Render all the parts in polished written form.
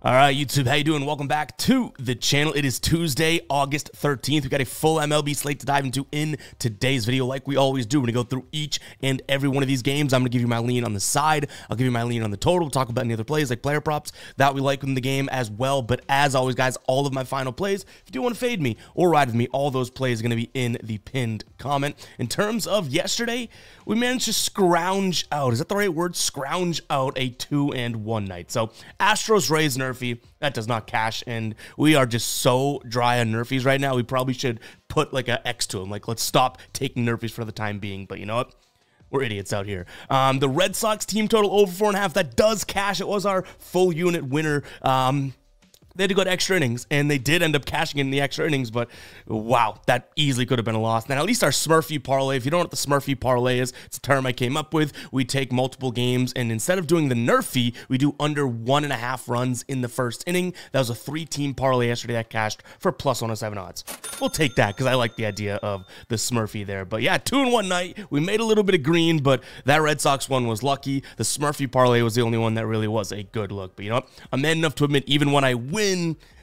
All right, YouTube, how you doing? Welcome back to the channel. It is Tuesday, August 13th. We got a full MLB slate to dive into in today's video. Like we always do, we're going to go through each and every one of these games. I'm going to give you my lean on the side. I'll give you my lean on the total. We'll talk about any other plays like player props that we like in the game as well. But as always, guys, all of my final plays, if you do want to fade me or ride with me, all those plays are going to be in the pinned comment. In terms of yesterday, we managed to scrounge out, is that the right word? Scrounge out a 2-1 night. So Astros, Rays, Nerfy, that does not cash, and we are just so dry on Nerfies right now. We probably should put like an X to them. Like, let's stop taking Nerfies for the time being, but you know what? We're idiots out here. The Red Sox team total over 4.5, that does cash. It was our full unit winner. They had to go to extra innings, and they did end up cashing in the extra innings, but wow, that easily could have been a loss. And at least our Smurfy parlay, if you don't know what the Smurfy parlay is, it's a term I came up with. We take multiple games, and instead of doing the Nerfy, we do under 1.5 runs in the first inning. That was a 3-team parlay yesterday that cashed for plus 107 odds. We'll take that because I like the idea of the Smurfy there. But yeah, 2-1 night. We made a little bit of green, but that Red Sox one was lucky. The Smurfy parlay was the only one that really was a good look. But you know what? I'm man enough to admit, even when I win,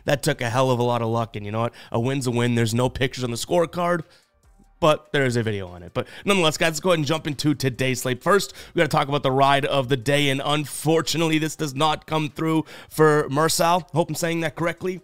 that took a hell of a lot of luck, and you know what? A win's a win. There's no pictures on the scorecard, but there is a video on it. But nonetheless, guys, let's go ahead and jump into today's slate. First, we got to talk about the ride of the day, and unfortunately, this does not come through for Mersal. Hope I'm saying that correctly.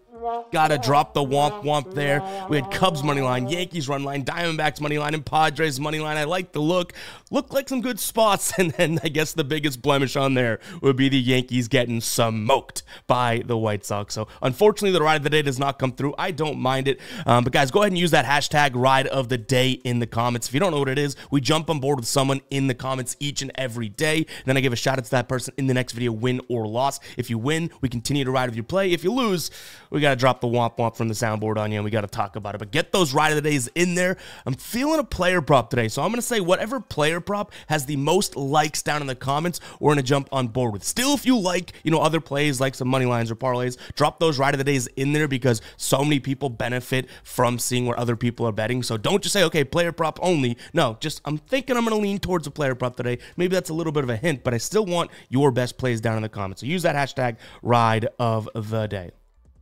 Gotta drop the womp there. We had Cubs money line, Yankees run line, Diamondbacks money line, and Padres money line. I like the look. Looked like some good spots, and then I guess the biggest blemish on there would be the Yankees getting smoked by the White Sox. So unfortunately, the ride of the day does not come through. I don't mind it, but guys, go ahead and use that hashtag ride of the day in the comments. If you don't know what it is, we jump on board with someone in the comments each and every day. And then I give a shout out to that person in the next video, win or loss. If you win, we continue to ride with your play. If you lose, we got to drop the womp from the soundboard on you, and we got to talk about it. But get those ride of the days in there. I'm feeling a player prop today, so I'm going to say whatever player prop has the most likes down in the comments, we're going to jump on board with. Still, if you like, you know, other plays like some money lines or parlays, drop those ride of the days in there because so many people benefit from seeing where other people are betting. So don't just say, okay, player prop only. No, just I'm thinking I'm going to lean towards a player prop today. Maybe that's a little bit of a hint, but I still want your best plays down in the comments. So use that hashtag ride of the day.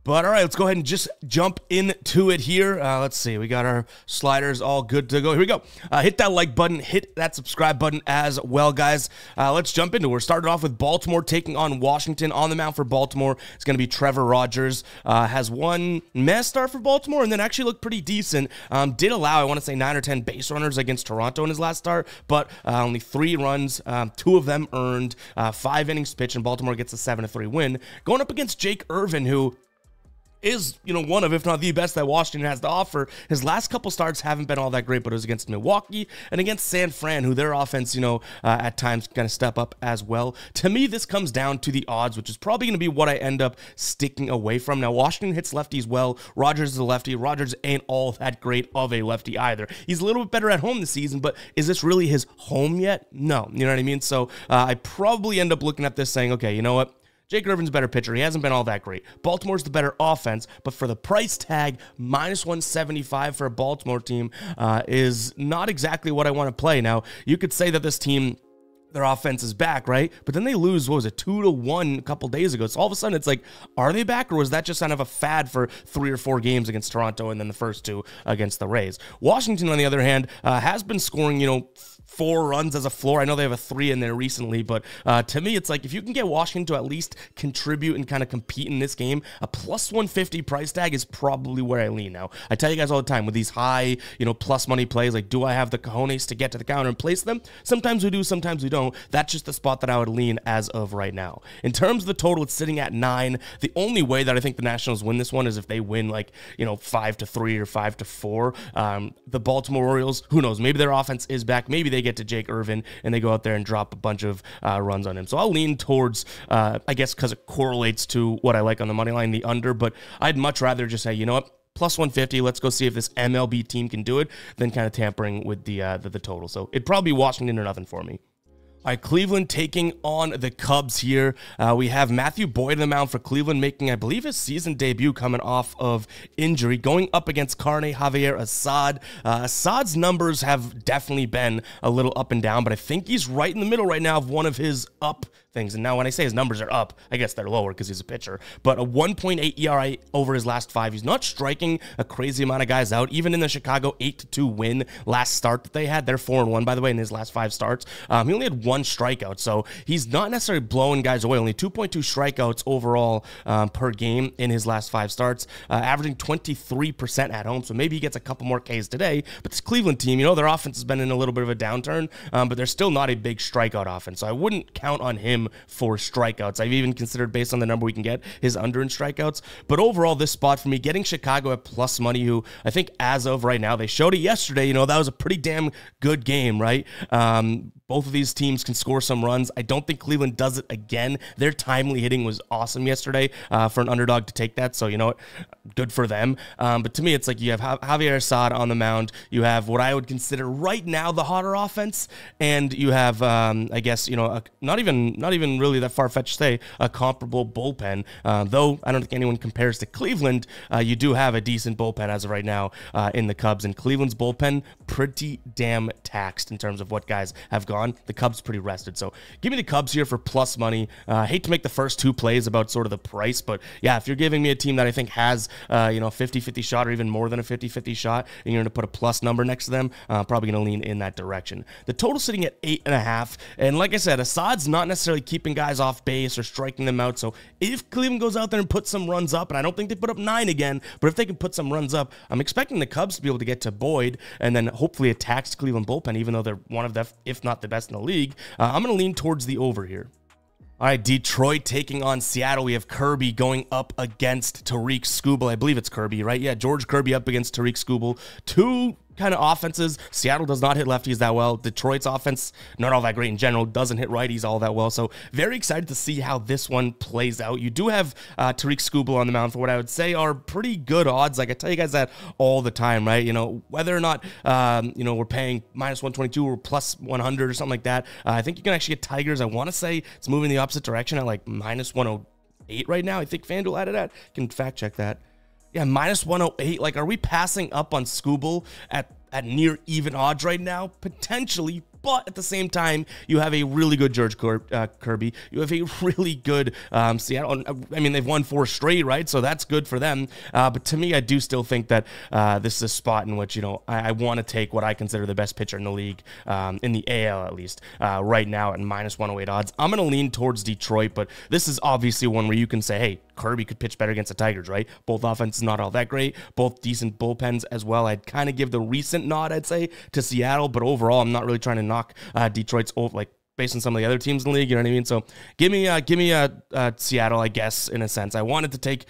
But all right, let's go ahead and just jump into it here. Let's see. We got our sliders all good to go. Here we go. Hit that like button. Hit that subscribe button as well, guys. Let's jump into it. We're starting off with Baltimore taking on Washington. On the mound for Baltimore, it's going to be Trevor Rogers. Has one mess start for Baltimore and then actually looked pretty decent. Did allow, I want to say, 9 or 10 base runners against Toronto in his last start, but only 3 runs, 2 of them earned, 5 innings pitched, and Baltimore gets a 7-3 win. Going up against Jake Irvin, who is, you know, one of, if not the best that Washington has to offer. His last couple starts haven't been all that great, but it was against Milwaukee and against San Fran, who their offense, you know, at times kind of step up as well. To me, this comes down to the odds, which is probably going to be what I end up sticking away from. Now, Washington hits lefties well. Rogers is a lefty. Rogers ain't all that great of a lefty either. He's a little bit better at home this season, but is this really his home yet? No, you know what I mean? So I probably end up looking at this saying, okay, you know what? Jake Irvin's a better pitcher. He hasn't been all that great. Baltimore's the better offense, but for the price tag, minus 175 for a Baltimore team is not exactly what I want to play. Now, you could say that this team, their offense is back, right? But then they lose, what was it, 2-1 a couple days ago. So all of a sudden, it's like, are they back, or was that just kind of a fad for 3 or 4 games against Toronto and then the first 2 against the Rays? Washington, on the other hand, has been scoring, you know, 4 runs as a floor. I know they have a 3 in there recently, but to me, it's like if you can get Washington to at least contribute and kind of compete in this game, a plus 150 price tag is probably where I lean. Now, I tell you guys all the time with these high, you know, plus money plays, like, do I have the cojones to get to the counter and place them? Sometimes we do, sometimes we don't. That's just the spot that I would lean as of right now. In terms of the total, it's sitting at 9. The only way that I think the Nationals win this one is if they win, like, you know, 5-3 or 5-4. The Baltimore Orioles, who knows? Maybe their offense is back. Maybe they get to Jake Irvin and they go out there and drop a bunch of runs on him. So I'll lean towards, I guess because it correlates to what I like on the money line, the under, but I'd much rather just say, you know what, plus 150, let's go see if this MLB team can do it, than kind of tampering with the total. So it'd probably be Washington or nothing for me. All right, Cleveland taking on the Cubs here. We have Matthew Boyd on the mound for Cleveland, making, I believe, his season debut coming off of injury, going up against Carne Javier Assad. Assad's numbers have definitely been a little up and down, but I think he's right in the middle right now of one of his up things. And now when I say his numbers are up, I guess they're lower because he's a pitcher. But a 1.8 ERA over his last 5. He's not striking a crazy amount of guys out. Even in the Chicago 8-2 win last start that they had, they're 4-1, by the way, in his last 5 starts. He only had 1 strikeout, so he's not necessarily blowing guys away. Only 2.2 strikeouts overall per game in his last 5 starts, averaging 23% at home. So maybe he gets a couple more Ks today. But this Cleveland team, you know, their offense has been in a little bit of a downturn, but they're still not a big strikeout offense. So I wouldn't count on him for strikeouts. I've even considered, based on the number we can get, his under in strikeouts. But overall, this spot for me, getting Chicago at plus money, who I think as of right now, they showed it yesterday, you know, that was a pretty damn good game, right? Both of these teams can score some runs. I don't think Cleveland does it again. Their timely hitting was awesome yesterday for an underdog to take that. So, you know what? Good for them. But to me, it's like you have Javier Assad on the mound. You have what I would consider right now the hotter offense. And you have, I guess, you know, not even really that far-fetched to say, a comparable bullpen. Though I don't think anyone compares to Cleveland, you do have a decent bullpen as of right now in the Cubs. And Cleveland's bullpen, pretty damn taxed in terms of what guys have gone. The Cubs pretty rested. So give me the Cubs here for plus money. Hate to make the first 2 plays about sort of the price, but yeah, if you're giving me a team that I think has, you know, 50-50 shot or even more than a 50-50 shot, and you're going to put a plus number next to them, probably going to lean in that direction. The total sitting at 8.5. And like I said, Assad's not necessarily keeping guys off base or striking them out. So if Cleveland goes out there and puts some runs up, and I don't think they put up 9 again, but if they can put some runs up, I'm expecting the Cubs to be able to get to Boyd and then hopefully a taxed Cleveland bullpen, even though they're one of the, if not the best in the league. I'm going to lean towards the over here. All right, Detroit taking on Seattle. We have Kirby going up against Tariq Skubal. I believe it's Kirby, right? Yeah, George Kirby up against Tariq Skubal. 2 kind of offenses. Seattle does not hit lefties that well. Detroit's offense, not all that great in general, doesn't hit righties all that well. So very excited to see how this one plays out. You do have Tariq Skubal on the mound for what I would say are pretty good odds. Like I tell you guys that all the time, right? You know, whether or not, you know, we're paying minus 122 or plus 100 or something like that. I think you can actually get Tigers. I want to say it's moving the opposite direction at like minus 108 right now. I think FanDuel added that. Can fact check that. Yeah, minus 108. Like, are we passing up on Skubal at near even odds right now? Potentially, but at the same time, you have a really good George Kirby. You have a really good Seattle. I mean, they've won 4 straight, right? So that's good for them. But to me, I do still think that this is a spot in which, you know, I want to take what I consider the best pitcher in the league, in the AL at least, right now at minus 108 odds. I'm going to lean towards Detroit, but this is obviously one where you can say, hey, Kirby could pitch better against the Tigers, right? Both offenses not all that great, both decent bullpens as well. I'd kind of give the recent nod, I'd say, to Seattle, but overall, I'm not really trying to knock Detroit's like based on some of the other teams in the league. You know what I mean? So give me Seattle, I guess, in a sense. I wanted to take.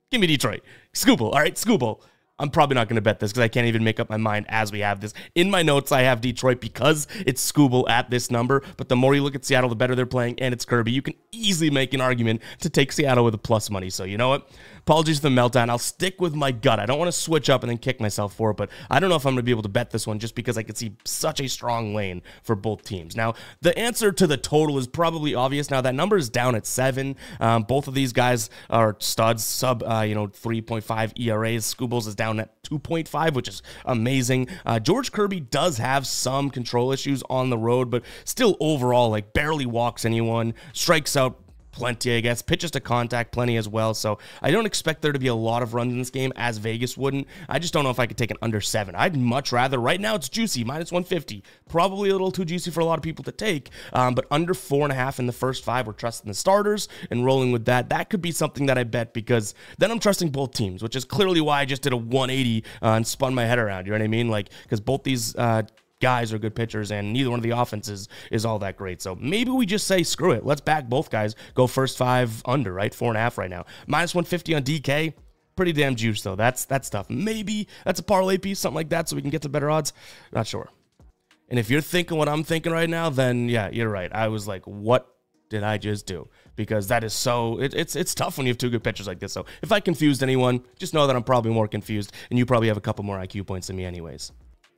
Give me Detroit. Skubal. All right, Skubal. I'm probably not going to bet this because I can't even make up my mind as we have this. In my notes, I have Detroit because it's Skubal at this number. But the more you look at Seattle, the better they're playing, and it's Kirby. You can easily make an argument to take Seattle with a plus money. So you know what? Apologies for the meltdown. I'll stick with my gut. I don't want to switch up and then kick myself for it, but I don't know if I'm going to be able to bet this one just because I could see such a strong lane for both teams. Now, the answer to the total is probably obvious. Now, that number is down at 7. Both of these guys are studs, sub 3.5 ERAs. Skubal's is down at 2.5, which is amazing. George Kirby does have some control issues on the road, but still overall, like, barely walks anyone, strikes out plenty, I guess, pitches to contact plenty as well. So I don't expect there to be a lot of runs in this game, as Vegas wouldn't. I just don't know if I could take an under 7. I'd much rather, right now it's juicy, minus 150, probably a little too juicy for a lot of people to take, but under 4.5 in the first 5. We're trusting the starters and rolling with that. That could be something that I bet, because then I'm trusting both teams, which is clearly why I just did a 180 and spun my head around. You know what I mean? Like, because both these guys are good pitchers, and neither one of the offenses is all that great. So maybe we just say, screw it. Let's back both guys. Go first 5 under, right? 4.5 right now. Minus 150 on DK. Pretty damn juice, though. That's tough. Maybe that's a parlay piece, something like that, so we can get to better odds. Not sure. And if you're thinking what I'm thinking right now, then yeah, you're right. I was like, what did I just do? Because that is so, it's tough when you have 2 good pitchers like this. So if I confused anyone, just know that I'm probably more confused, and you probably have a couple more IQ points than me anyways.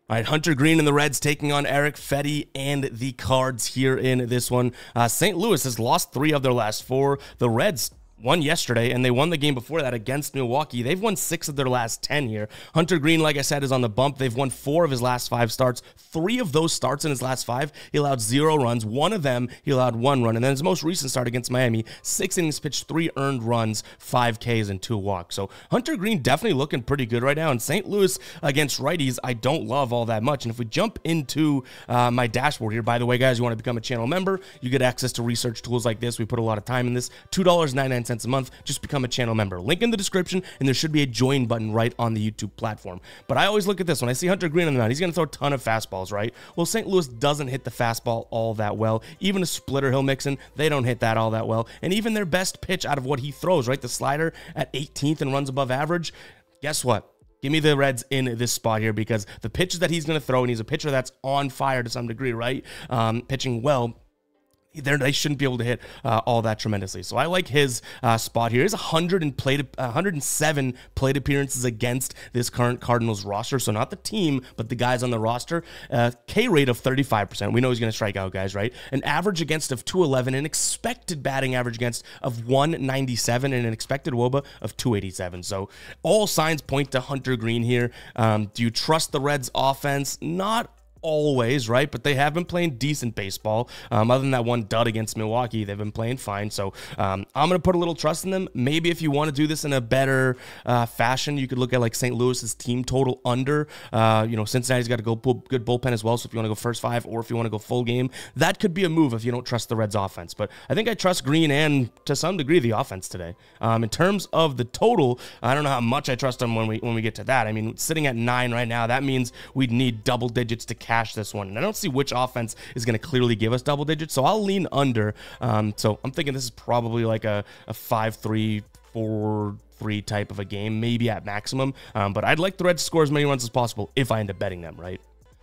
All right, Hunter Green and the Reds taking on Eric Fetty and the Cards here in this one. St. Louis has lost 3 of their last 4. The Reds won yesterday, and they won the game before that against Milwaukee. They've won 6 of their last 10 here. Hunter Green, like I said, is on the bump. They've won 4 of his last 5 starts. 3 of those starts in his last 5, he allowed 0 runs. 1 of them, he allowed 1 run. And then his most recent start against Miami, 6 innings pitched, 3 earned runs, 5 Ks, and 2 walks. So Hunter Green definitely looking pretty good right now. And St. Louis against righties, I don't love all that much. And if we jump into my dashboard here, by the way, guys, you want to become a channel member, you get access to research tools like this. We put a lot of time in this. $2.99 a month. Just become a channel member. Link in the description, and there should be a join button right on the YouTube platform. But I always look at this. When I see Hunter Green on the mound, he's going to throw a ton of fastballs, right? Well, St. Louis doesn't hit the fastball all that well. Even a splitter he'll mix in, they don't hit that all that well. And even their best pitch out of what he throws, right, the slider at 18th and runs above average, guess what? Give me the Reds in this spot here, because the pitches that he's going to throw, and he's a pitcher that's on fire to some degree, right? Pitching well, they shouldn't be able to hit all that tremendously. So I like his spot here. He's 107 plate appearances against this current Cardinals roster. So not the team, but the guys on the roster. K rate of 35%. We know he's going to strike out guys, right? An average against of 211, an expected batting average against of 197, and an expected WOBA of 287. So all signs point to Hunter Green here. Do you trust the Reds offense? Not always, right? But they have been playing decent baseball. Other than that one dud against Milwaukee, they've been playing fine. So I'm going to put a little trust in them. Maybe if you want to do this in a better fashion, you could look at like St. Louis's team total under. Cincinnati's got a good bullpen as well. So if you want to go first 5, or if you want to go full game, that could be a move if you don't trust the Reds offense. But I think I trust Green and to some degree the offense today. In terms of the total, I don't know how much I trust them when we get to that. I mean, sitting at 9 right now, that means we'd need double digits to cash this one. And I don't see which offense is going to clearly give us double digits, so I'll lean under. So I'm thinking this is probably like a 5-3, 4-3 type of a game, maybe at maximum. But I'd like the Reds to score as many runs as possible if I end up betting them, right?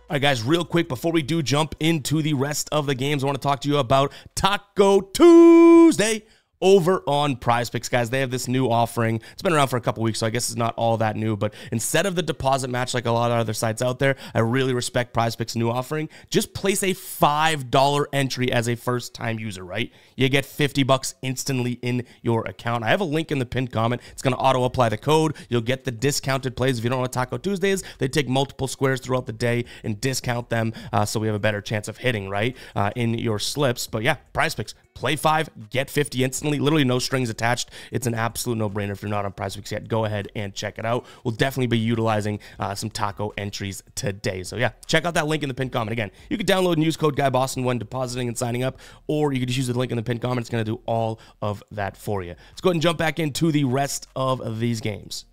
All right, guys, real quick, before we do jump into the rest of the games, I want to talk to you about Taco Tuesday over on Prize Picks, guys. They have this new offering. It's been around for a couple weeks, so I guess it's not all that new, but instead of the deposit match like a lot of other sites out there, I really respect Prize Picks' new offering. Just place a $5 entry as a first-time user, right? You get $50 instantly in your account. I have a link in the pinned comment. It's going to auto-apply the code. You'll get the discounted plays. If you don't know what Taco Tuesday is, they take multiple squares throughout the day and discount them, so we have a better chance of hitting, right, in your slips. But yeah, Prize Picks. Play 5, get 50 instantly, literally no strings attached. It's an absolute no-brainer. If you're not on Prize Picks yet, go ahead and check it out. We'll definitely be utilizing some taco entries today. So yeah, check out that link in the pinned comment. Again, you can download and use code GuyBoston when depositing and signing up, or you could just use the link in the pinned comment. It's going to do all of that for you. Let's go ahead and jump back into the rest of these games.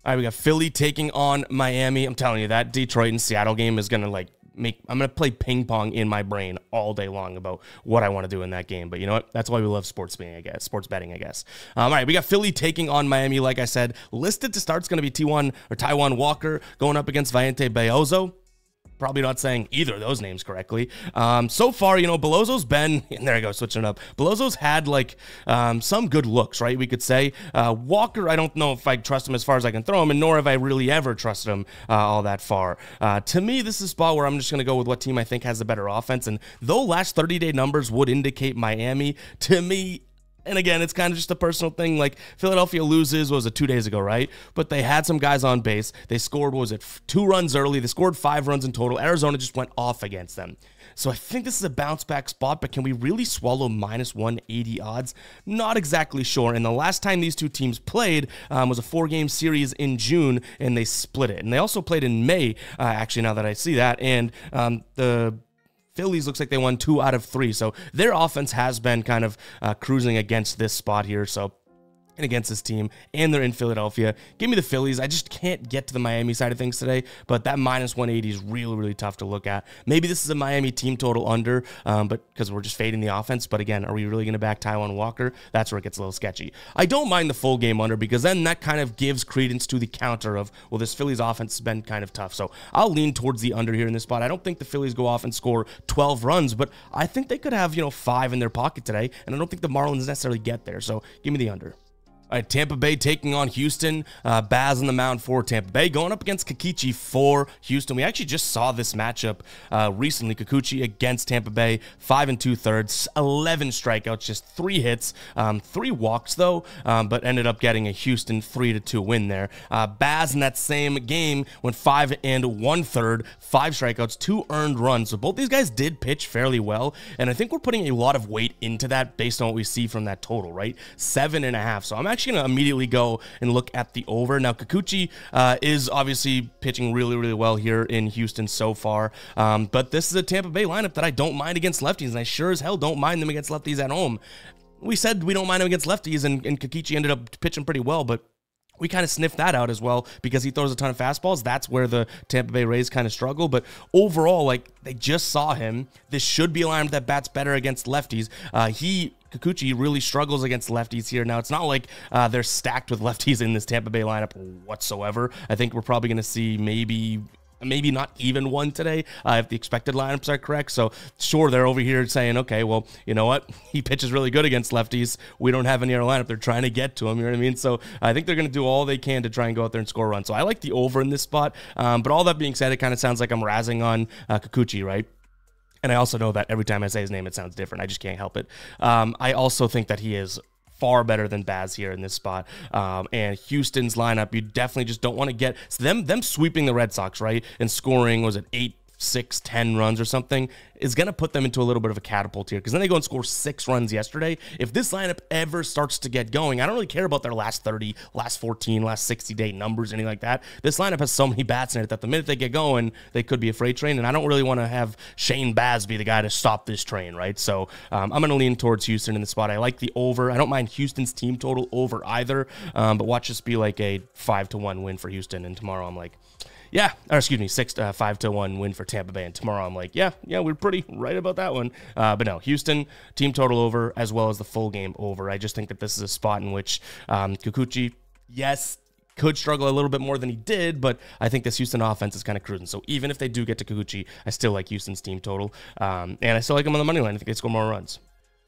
All right, we got Philly taking on Miami. I'm telling you, that Detroit and Seattle game is going to I'm going to play ping pong in my brain all day long about what I want to do in that game. But you know what? That's why we love sports betting, I guess. All right, we got Philly taking on Miami. Like I said, listed to start is going to be Taijuan Walker going up against Viente Belloso. Probably not saying either of those names correctly. So far, Belloso's been, and there I go, switching it up. Belloso's had some good looks, right? We could say. Walker, I don't know if I trust him as far as I can throw him, and nor have I really ever trusted him all that far. To me, this is a spot where I'm just going to go with what team I think has the better offense. And though last 30-day numbers would indicate Miami, to me, and again, it's kind of just a personal thing. Like, Philadelphia loses, what was it, 2 days ago, right? But they had some guys on base. They scored, 2 runs early. They scored 5 runs in total. Arizona just went off against them. So I think this is a bounce-back spot, but can we really swallow minus 180 odds? Not exactly sure. And the last time these two teams played was a 4-game series in June, and they split it. And they also played in May, actually, now that I see that. And the Phillies looks like they won 2 out of 3. So their offense has been kind of cruising against this spot here. So and against this team, and they're in Philadelphia. Give me the Phillies. I just can't get to the Miami side of things today, but that minus 180 is really, really tough to look at. Maybe this is a Miami team total under, but because we're just fading the offense. But again, are we really going to back Taijuan Walker? That's where it gets a little sketchy. I don't mind the full game under, because then that kind of gives credence to the counter of, well, this Phillies offense has been kind of tough. So I'll lean towards the under here in this spot. I don't think the Phillies go off and score 12 runs, but I think they could have, 5 in their pocket today, and I don't think the Marlins necessarily get there. So give me the under. All right, Tampa Bay taking on Houston. Baz on the mound for Tampa Bay, going up against Kikuchi for Houston. We actually just saw this matchup recently. Kikuchi against Tampa Bay, 5 2/3, 11 strikeouts, just 3 hits, 3 walks though, but ended up getting a Houston 3-2 win there. Baz in that same game went 5 1/3, 5 strikeouts, 2 earned runs. So both these guys did pitch fairly well, and I think we're putting a lot of weight into that based on what we see from that total, right? 7.5. So I'm actually going to immediately go and look at the over. Now, Kikuchi is obviously pitching really, really well here in Houston so far, but this is a Tampa Bay lineup that I don't mind against lefties, and I sure as hell don't mind them against lefties at home. We said we don't mind them against lefties, and Kikuchi ended up pitching pretty well, but we kind of sniffed that out as well because he throws a ton of fastballs. That's where the Tampa Bay Rays kind of struggle. But overall, like, they just saw him. This should be a lineup that bats better against lefties. Kikuchi really struggles against lefties here. Now, it's not like they're stacked with lefties in this Tampa Bay lineup whatsoever. I think we're probably going to see maybe not even one today if the expected lineups are correct. So sure, they're over here saying, okay, well, you know what? He pitches really good against lefties. We don't have any other lineup. They're trying to get to him. You know what I mean? So I think they're going to do all they can to try and go out there and score runs. So I like the over in this spot. But all that being said, it kind of sounds like I'm razzing on Kikuchi, right? And I also know that every time I say his name, it sounds different. I just can't help it. I also think that he is far better than Baz here in this spot. And Houston's lineup, you definitely just don't want to get them sweeping the Red Sox, right? And scoring, was it 8, 6, 10 runs or something, is going to put them into a little bit of a catapult here, because then they go and score 6 runs yesterday. If this lineup ever starts to get going, I don't really care about their last 30, last 14, last 60-day numbers, anything like that. This lineup has so many bats in it that the minute they get going, they could be a freight train, and I don't really want to have Shane Baz be the guy to stop this train, right? So I'm going to lean towards Houston in the spot. I like the over. I don't mind Houston's team total over either, but watch this be like a 5-1 win for Houston, and tomorrow I'm like, yeah, or excuse me, 5-1 win for Tampa Bay. And tomorrow I'm like, yeah, we're pretty right about that one. But no, Houston, team total over, as well as the full game over. I just think that this is a spot in which Kikuchi, yes, could struggle a little bit more than he did, but I think this Houston offense is kind of cruising. So even if they do get to Kikuchi, I still like Houston's team total. And I still like them on the money line. I think they score more runs.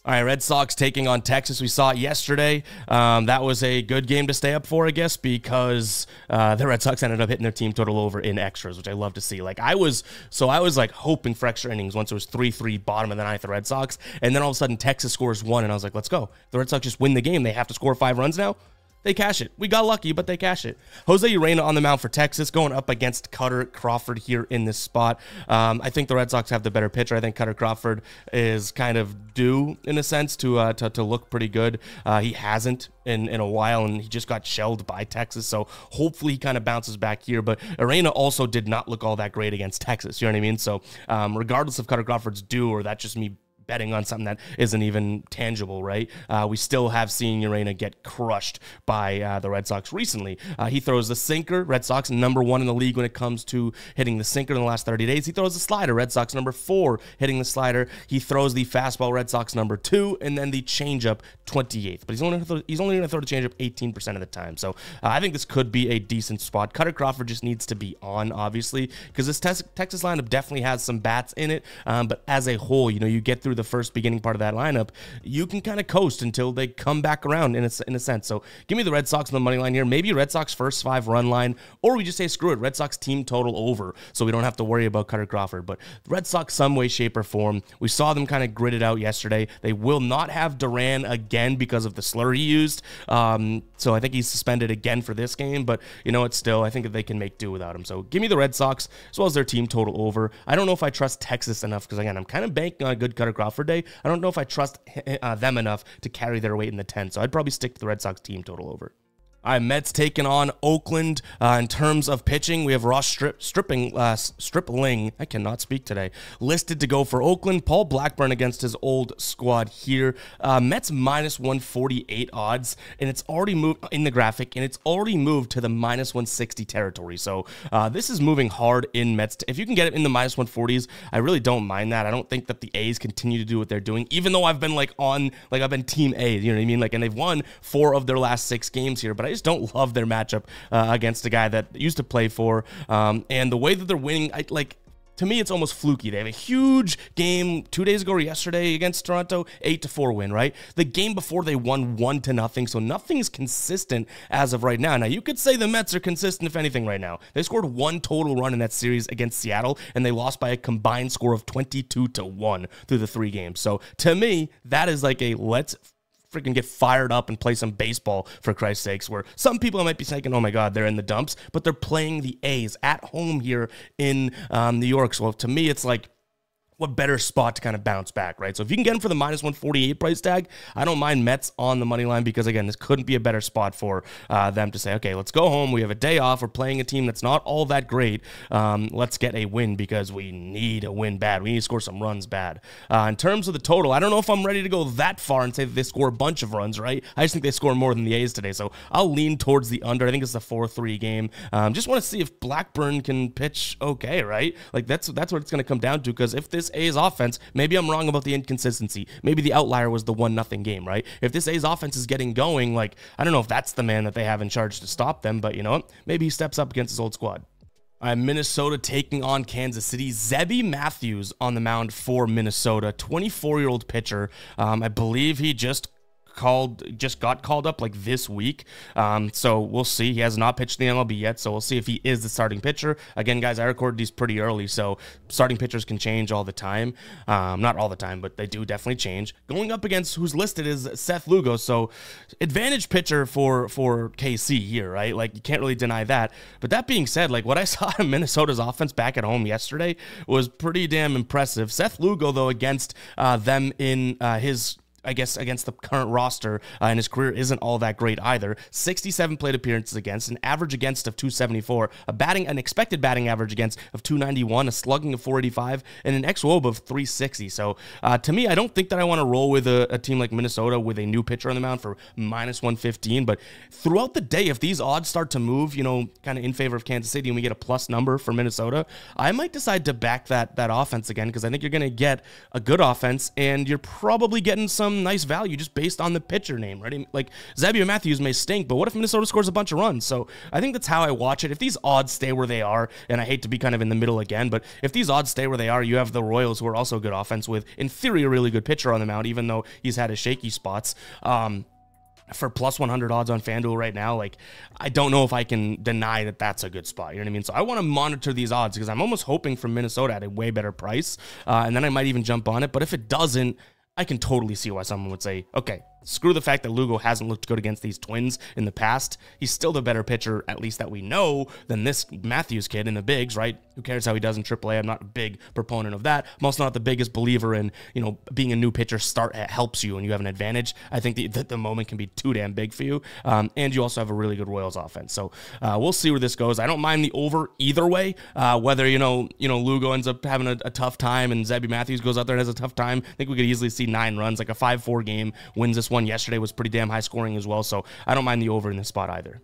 All right, Red Sox taking on Texas. We saw it yesterday. That was a good game to stay up for, I guess, because the Red Sox ended up hitting their team total over in extras, which I love to see. Like, I was like hoping for extra innings once it was 3-3, bottom of the ninth, the Red Sox, and then all of a sudden Texas scores 1, and I was like, let's go. The Red Sox just win the game. They have to score 5 runs now. They cash it. We got lucky, but they cash it. Jose Urena on the mound for Texas, going up against Cutter Crawford here in this spot. I think the Red Sox have the better pitcher. I think Cutter Crawford is kind of due, in a sense, to look pretty good. He hasn't in a while, and he just got shelled by Texas, so hopefully he kind of bounces back here. But Urena also did not look all that great against Texas, you know what I mean? So regardless of Cutter Crawford's due, or that's just me betting on something that isn't even tangible, right? We still have seen Urena get crushed by the Red Sox recently. He throws the sinker, Red Sox #1 in the league when it comes to hitting the sinker in the last 30 days. He throws the slider, Red Sox #4 hitting the slider. He throws the fastball, Red Sox #2, and then the changeup 28th. But he's only going to throw the changeup 18% of the time. So I think this could be a decent spot. Cutter Crawford just needs to be on, obviously, because this Texas lineup definitely has some bats in it. But as a whole, you know, you get through the first beginning part of that lineup, you can kind of coast until they come back around in a sense. So give me the Red Sox on the money line here. Maybe Red Sox first 5 run line, or we just say screw it, Red Sox team total over, so we don't have to worry about Cutter Crawford. But Red Sox, some way, shape, or form, we saw them kind of grit it out yesterday. They will not have Duran again because of the slur he used. So I think he's suspended again for this game, but you know what, still, I think that they can make do without him. So give me the Red Sox as well as their team total over. I don't know if I trust Texas enough, because again, I'm kind of banking on a good Cutter Crawford day. I don't know if I trust them enough to carry their weight in the 10, so I'd probably stick to the Red Sox team total over. All right, Mets taking on Oakland. In terms of pitching, we have Ross Stripling, I cannot speak today, listed to go for Oakland. Paul Blackburn against his old squad here. Mets -148 odds, and it's already moved in the graphic, and it's already moved to the -160 territory. So this is moving hard in Mets. If you can get it in the -140s, I really don't mind that. I don't think that the A's continue to do what they're doing, even though I've been I've been Team A, you know what I mean? Like, and they've won 4 of their last 6 games here, but I just don't love their matchup against a guy that used to play for. And the way that they're winning, to me, it's almost fluky. They have a huge game 2 days ago or yesterday against Toronto, 8-4 win, right? The game before they won 1-0, so nothing is consistent as of right now. Now, you could say the Mets are consistent, if anything, right now. They scored one total run in that series against Seattle, and they lost by a combined score of 22-1 through the 3 games. So, to me, that is like a let's freaking get fired up and play some baseball, for Christ's sakes, where some people might be thinking, oh my God, they're in the dumps, but they're playing the A's at home here in New York. So to me, it's like, what better spot to kind of bounce back, right? So if you can get them for the -148 price tag, I don't mind Mets on the money line because, again, this couldn't be a better spot for them to say, okay, let's go home. We have a day off. We're playing a team that's not all that great. Let's get a win because we need a win bad. We need to score some runs bad. In terms of the total, I don't know if I'm ready to go that far and say that they score a bunch of runs, right? I just think they score more than the A's today, so I'll lean towards the under. I think it's a 4-3 game. Just want to see if Blackburn can pitch okay, right? Like, that's what it's going to come down to, because if this A's offense, maybe I'm wrong about the inconsistency. Maybe the outlier was the 1-0 game, right? If this A's offense is getting going, like, I don't know if that's the man that they have in charge to stop them, but you know what? Maybe he steps up against his old squad. Minnesota taking on Kansas City. Zebby Matthews on the mound for Minnesota, 24-year-old pitcher. I believe he just got called up like this week, so we'll see. He has not pitched in the MLB yet, so we'll see if he is the starting pitcher. Again, guys, I recorded these pretty early, so starting pitchers can change all the time. Not all the time, but they do definitely change. Going up against who's listed is Seth Lugo, so advantage pitcher for KC here, right? Like, you can't really deny that. But that being said, like, what I saw in Minnesota's offense back at home yesterday was pretty damn impressive. Seth Lugo, though, against them in his, I guess, against the current roster in his career, isn't all that great either. 67 plate appearances against, an average against of 274, an expected batting average against of 291, a slugging of 485, and an xWOB of 360. So to me, I don't think that I want to roll with a team like Minnesota with a new pitcher on the mound for -115. But throughout the day, if these odds start to move, you know, kind of in favor of Kansas City, and we get a plus number for Minnesota, I might decide to back that offense again, because I think you're going to get a good offense, and you're probably getting some nice value just based on the pitcher name, right? Like, Zebby Matthews may stink, but what if Minnesota scores a bunch of runs? So I think that's how I watch it. If these odds stay where they are, and I hate to be kind of in the middle again, but if these odds stay where they are, you have the Royals, who are also a good offense with, in theory, a really good pitcher on the mound, even though he's had his shaky spots. For plus 100 odds on FanDuel right now, like, I don't know if I can deny that that's a good spot. You know what I mean? So I want to monitor these odds, because I'm almost hoping for Minnesota at a way better price, and then I might even jump on it. But if it doesn't, I can totally see why someone would say, okay, screw the fact that Lugo hasn't looked good against these Twins in the past. He's still the better pitcher, at least that we know, than this Matthews kid in the bigs, right? Who cares how he does in AAA? I'm not a big proponent of that. I'm also not the biggest believer in, you know, being a new pitcher helps you and you have an advantage. I think the moment can be too damn big for you. And you also have a really good Royals offense. So we'll see where this goes. I don't mind the over either way. Whether, you know, Lugo ends up having a tough time and Zebby Matthews goes out there and has a tough time. I think we could easily see 9 runs, like a 5-4 game, wins this one yesterday, was pretty damn high scoring as well. So I don't mind the over in this spot either.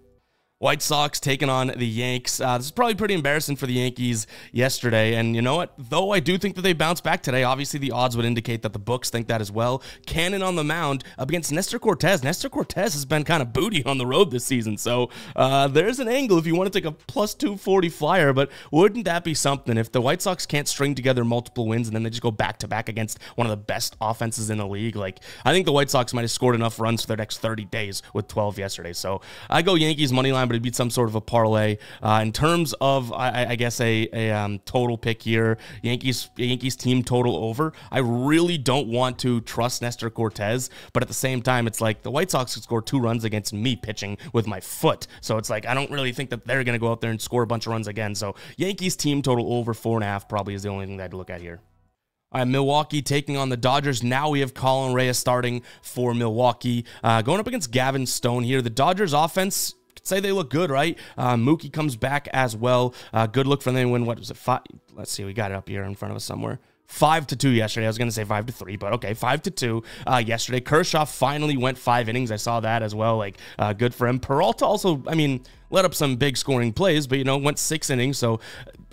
White Sox taking on the Yanks. This is probably pretty embarrassing for the Yankees yesterday. And you know what? Though I do think that they bounced back today, obviously the odds would indicate that the books think that as well. Cannon on the mound up against Nestor Cortes. Nestor Cortes has been kind of booty on the road this season. So there's an angle if you want to take a plus 240 flyer. But wouldn't that be something if the White Sox can't string together multiple wins and then they just go back-to-back against one of the best offenses in the league? Like, I think the White Sox might have scored enough runs for their next 30 days with 12 yesterday. So I go Yankees money line, but it'd be some sort of a parlay. In terms of, I guess, a total pick here, Yankees team total over. I really don't want to trust Nestor Cortes, but at the same time, it's like the White Sox could score 2 runs against me pitching with my foot. So it's like, I don't really think that they're going to go out there and score a bunch of runs again. So Yankees team total over 4.5 probably is the only thing that I'd look at here. All right, Milwaukee taking on the Dodgers. Now we have Colin Reyes starting for Milwaukee. Going up against Gavin Stone here. The Dodgers offense, say they look good, right? Mookie comes back as well. Good look for them. Win, what was it? 5? Let's see. We got it up here in front of us somewhere. 5-2 yesterday. I was going to say 5-3, but okay, 5-2 yesterday. Kershaw finally went 5 innings. I saw that as well. Like, good for him. Peralta also, I mean, let up some big scoring plays, but, you know, went 6 innings. So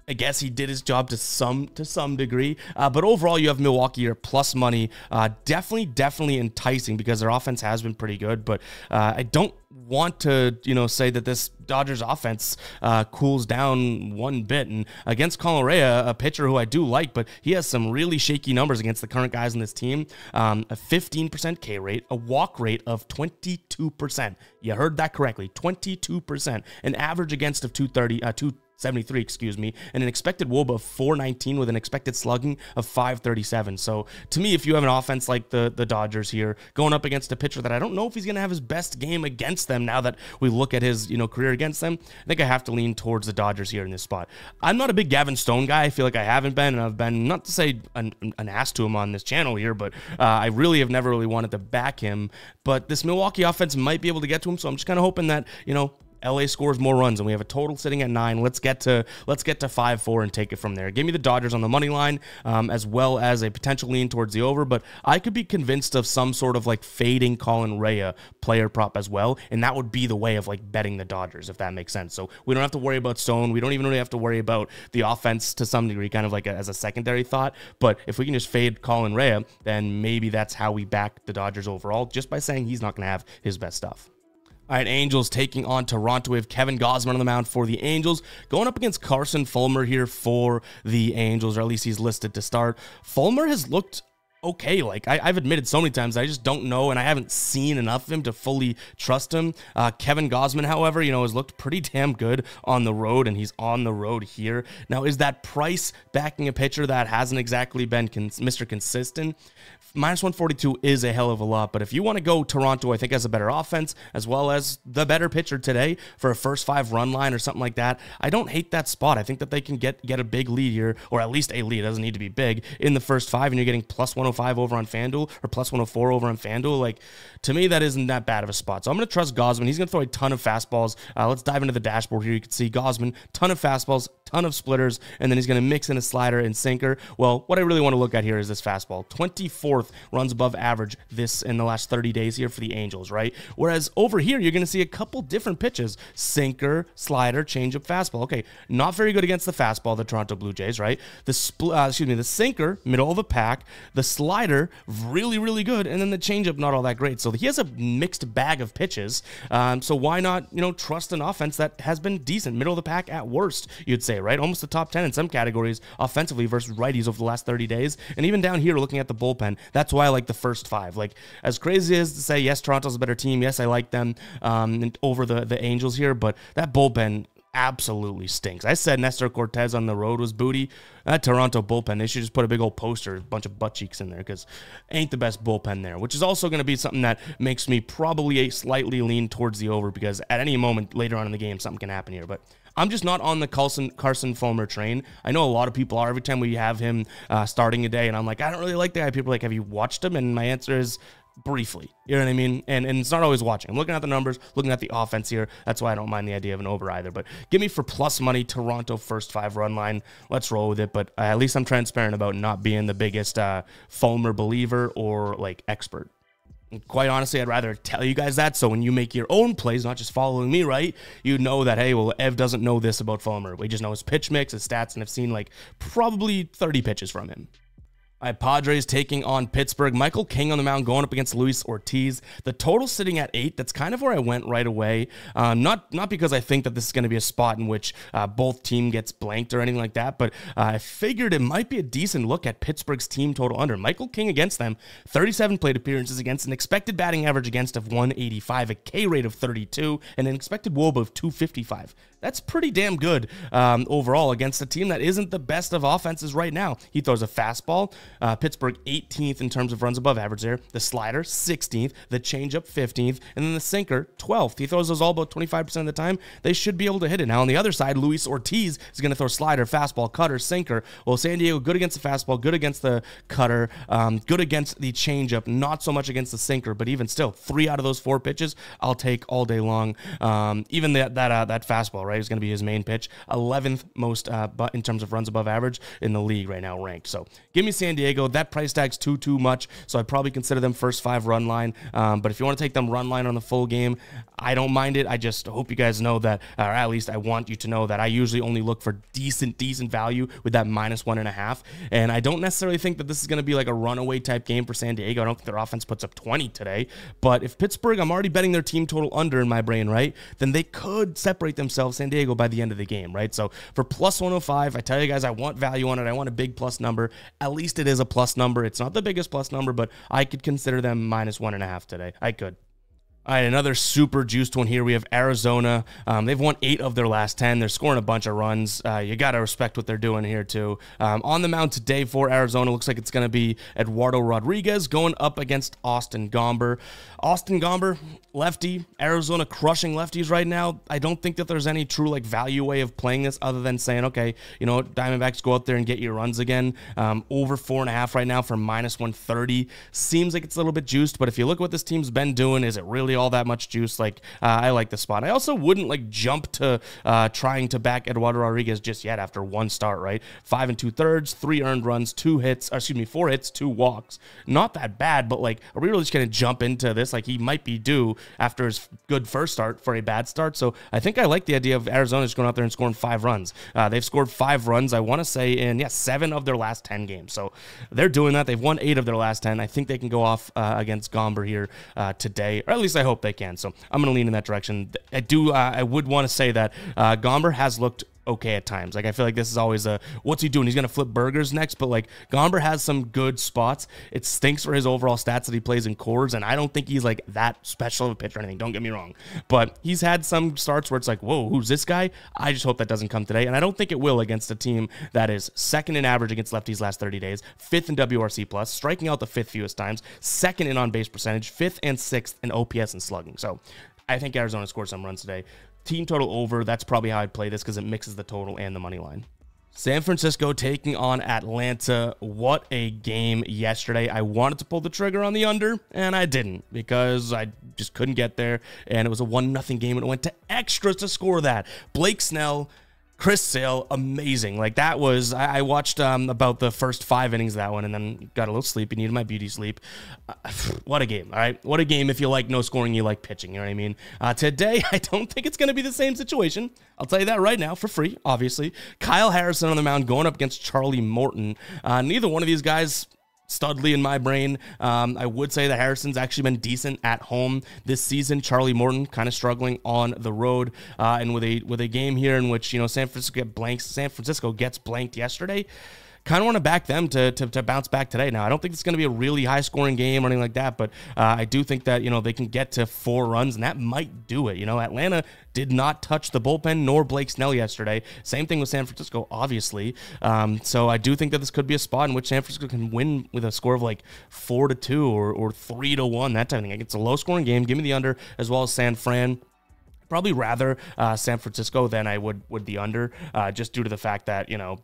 I guess he did his job to some degree, but overall you have Milwaukee here plus money. Definitely enticing because their offense has been pretty good, but I don't want to say that this Dodgers offense cools down one bit. And against Colin Rea, a pitcher who I do like, but he has some really shaky numbers against the current guys in this team. A 15% K rate, a walk rate of 22%. You heard that correctly, 22%. An average against of 273, excuse me, and an expected WOBA of 419 with an expected slugging of 537. So to me, if you have an offense like the Dodgers here going up against a pitcher that I don't know if he's going to have his best game against them now that we look at his career against them, I think I have to lean towards the Dodgers here in this spot. I'm not a big Gavin Stone guy. I feel like I haven't been, and I've been, not to say an ass to him on this channel here, but I really have never really wanted to back him. But this Milwaukee offense might be able to get to him, so I'm just kind of hoping that, LA scores more runs, and we have a total sitting at 9. Let's get to 5-4 and take it from there. Give me the Dodgers on the money line, as well as a potential lean towards the over, but I could be convinced of some sort of like fading Colin Rea player prop as well, and that would be the way of like betting the Dodgers, if that makes sense. So we don't have to worry about Stone. We don't even really have to worry about the offense to some degree, kind of like as a secondary thought. But if we can just fade Colin Rea, then maybe that's how we back the Dodgers overall, just by saying he's not going to have his best stuff. All right, Angels taking on Toronto. We have Kevin Gausman on the mound for the Angels, going up against Carson Fulmer here for the Angels, or at least he's listed to start. Fulmer has looked okay. Like I've admitted so many times, I just don't know, and I haven't seen enough of him to fully trust him. Kevin Gausman, however, has looked pretty damn good on the road, and he's on the road here. Now, is that price backing a pitcher that hasn't exactly been Mr. Consistent? Minus 142 is a hell of a lot, but if you want to go Toronto, I think has a better offense, as well as the better pitcher today for a first 5 run line or something like that, I don't hate that spot. I think that they can get a big lead here, or at least a lead. It doesn't need to be big in the first 5, and you're getting plus 105 over on FanDuel or plus 104 over on FanDuel. Like, to me, that isn't that bad of a spot. So I'm going to trust Gausman. He's going to throw a ton of fastballs. Let's dive into the dashboard here. You can see Gausman, ton of fastballs, ton of splitters, and then he's going to mix in a slider and sinker. Well, what I really want to look at here is this fastball. 24th runs above average this in the last 30 days here for the Angels, right? Whereas over here, you're going to see a couple different pitches. Sinker, slider, changeup, fastball. Okay, not very good against the fastball, the Toronto Blue Jays, right? The sinker, middle of the pack. The slider, really, really good. And then the changeup, not all that great. So he has a mixed bag of pitches. So why not, trust an offense that has been decent, middle of the pack at worst, you'd say, right? Almost the top 10 in some categories offensively versus righties over the last 30 days. And even down here, looking at the bullpen, that's why I like the first 5. Like, as crazy as to say, yes, Toronto's a better team. Yes, I like them over the Angels here, but that bullpen absolutely stinks. I said Nestor Cortez on the road was booty. That Toronto bullpen, they should just put a big old poster, a bunch of butt cheeks in there, because ain't the best bullpen there, which is also going to be something that makes me probably slightly lean towards the over, because at any moment later on in the game, something can happen here. But I'm just not on the Carson Fulmer train. I know a lot of people are. Every time we have him starting a day, and I'm like, I don't really like the guy. People are like, have you watched him? And my answer is briefly. You know what I mean? And it's not always watching. I'm looking at the numbers, looking at the offense here. That's why I don't mind the idea of an over either. But give me for plus money, Toronto first 5 run line. Let's roll with it. But at least I'm transparent about not being the biggest Fulmer believer or like expert. And quite honestly, I'd rather tell you guys that, so when you make your own plays, not just following me, right, you know that, hey, well, Ev doesn't know this about Fulmer. We just know his pitch mix, his stats, and I've seen like probably 30 pitches from him. All right, Padres taking on Pittsburgh. Michael King on the mound going up against Luis Ortiz. The total sitting at 8. That's kind of where I went right away. Not because I think that this is going to be a spot in which both team gets blanked or anything like that, but I figured it might be a decent look at Pittsburgh's team total under. Michael King against them, 37 plate appearances against, an expected batting average against of 185, a K rate of 32, and an expected WOBA of 255. That's pretty damn good overall against a team that isn't the best of offenses right now. He throws a fastball. Pittsburgh 18th in terms of runs above average there. The slider 16th. The changeup 15th. And then the sinker 12th. He throws those all about 25% of the time. They should be able to hit it. Now on the other side, Luis Ortiz is going to throw slider, fastball, cutter, sinker. Well, San Diego good against the fastball, good against the cutter, good against the changeup, not so much against the sinker, but even still, 3 out of those 4 pitches I'll take all day long. Even that fastball, right, is going to be his main pitch. 11th most in terms of runs above average in the league right now ranked. So give me San Diego. That price tag's too much, so I'd probably consider them first 5 run line. But if you want to take them run line on the full game, I don't mind it. I just hope you guys know that, or at least I want you to know that I usually only look for decent value with that -1.5. And I don't necessarily think that this is going to be like a runaway type game for San Diego. I don't think their offense puts up 20 today. But if Pittsburgh, I'm already betting their team total under in my brain, right? Then they could separate themselves, San Diego, by the end of the game, right? So for +105, I tell you guys, I want value on it. I want a big plus number. At least it is a plus number. It's not the biggest plus number, but I could consider them -1.5 today. I could. All right, another super juiced one here. We have Arizona. They've won 8 of their last 10. They're scoring a bunch of runs. You got to respect what they're doing here, too. On the mound today for Arizona, looks like it's going to be Eduardo Rodriguez going up against Austin Gomber. Austin Gomber, lefty. Arizona crushing lefties right now. I don't think that there's any true like value way of playing this other than saying, okay, you know, Diamondbacks, go out there and get your runs again. Over 4.5 right now for -130. Seems like it's a little bit juiced, but if you look at what this team's been doing, is it really all that much juice? Like, I like the spot. I also wouldn't like jump to trying to back Eduardo Rodriguez just yet after 1 start, right? 5 2/3, 3 earned runs, 4 hits, 2 walks. Not that bad, but like, are we really just going to jump into this? Like, he might be due after his good first start for a bad start. So I think I like the idea of Arizona just going out there and scoring 5 runs. They've scored 5 runs, I want to say, in 7 of their last 10 games. So they're doing that. They've won 8 of their last 10. I think they can go off against Gomber here today, or at least I hope they can. So I'm going to lean in that direction. I would want to say that Gomber has looked okay at times. Like, I feel like this is always what's he doing? He's going to flip burgers next, but like, Gomber has some good spots. It stinks for his overall stats that he plays in cores, and I don't think he's like that special of a pitcher or anything. Don't get me wrong, but he's had some starts where it's like, whoa, who's this guy? I just hope that doesn't come today, and I don't think it will against a team that is 2nd in average against lefties last 30 days, 5th in WRC plus, striking out the 5th fewest times, 2nd in on-base percentage, 5th and 6th in OPS and slugging. So I think Arizona scored some runs today. Team total over, that's probably how I'd play this because it mixes the total and the money line. San Francisco taking on Atlanta. What a game yesterday. I wanted to pull the trigger on the under, and I didn't because I just couldn't get there, and it was a 1-0 game, and it went to extras to score that. Blake Snell, Chris Sale, amazing. Like, that was, I watched about the first 5 innings of that one and then got a little sleepy, needed my beauty sleep. What a game, all right? What a game. If you like no scoring, you like pitching, you know what I mean? Today, I don't think it's going to be the same situation. I'll tell you that right now for free, obviously. Kyle Harrison on the mound going up against Charlie Morton. Neither one of these guys studly in my brain. I would say that Harrison's actually been decent at home this season. Charlie Morton kind of struggling on the road, and with a game here in which, you know, San Francisco gets blanked yesterday. Kind of want to back them to bounce back today. Now, I don't think it's going to be a really high-scoring game or anything like that, but I do think that, you know, they can get to 4 runs, and that might do it. You know, Atlanta did not touch the bullpen nor Blake Snell yesterday. Same thing with San Francisco, obviously. So I do think that this could be a spot in which San Francisco can win with a score of like 4-2 or 3-1, that type of thing. Like, it's a low-scoring game. Give me the under as well as San Fran. Probably rather San Francisco than I would the under, just due to the fact that, you know,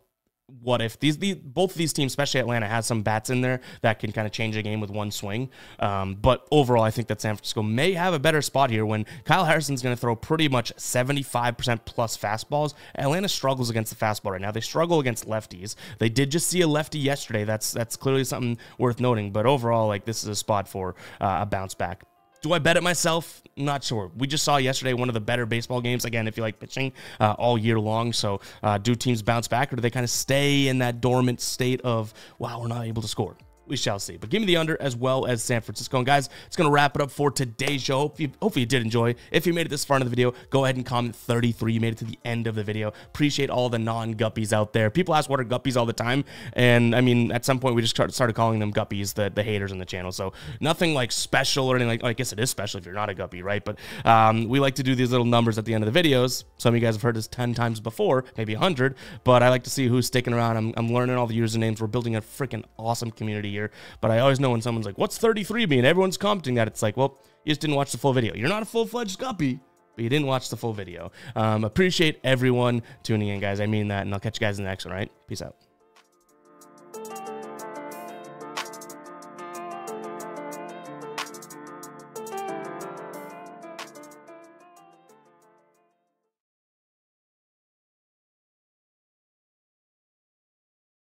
what if both of these teams, especially Atlanta, has some bats in there that can kind of change a game with one swing. But overall, I think that San Francisco may have a better spot here when Kyle Harrison's going to throw pretty much 75% plus fastballs. Atlanta struggles against the fastball right now. They struggle against lefties. They did just see a lefty yesterday. That's clearly something worth noting. But overall, like, this is a spot for a bounce back. Do I bet it myself? Not sure. We just saw yesterday one of the better baseball games, again, if you like pitching, all year long. So do teams bounce back, or do they kind of stay in that dormant state of, wow, we're not able to score? We shall see. But give me the under as well as San Francisco. And guys, it's going to wrap it up for today's show. Hopefully you did enjoy. If you made it this far into the video, go ahead and comment 33. You made it to the end of the video. Appreciate all the non-guppies out there. People ask what are guppies all the time. And I mean, at some point we just started calling them guppies, the haters on the channel. So nothing like special or anything like, I guess it is special if you're not a guppy, right? But we like to do these little numbers at the end of the videos. Some of you guys have heard this 10 times before, maybe 100, but I like to see who's sticking around. I'm learning all the usernames. We're building a freaking awesome community here. But I always know when someone's like, what's 33 mean? Everyone's commenting that. It's like, well, you just didn't watch the full video. You're not a full-fledged guppy, but you didn't watch the full video. Appreciate everyone tuning in, guys. I mean that, and I'll catch you guys in the next one, all right? Peace out.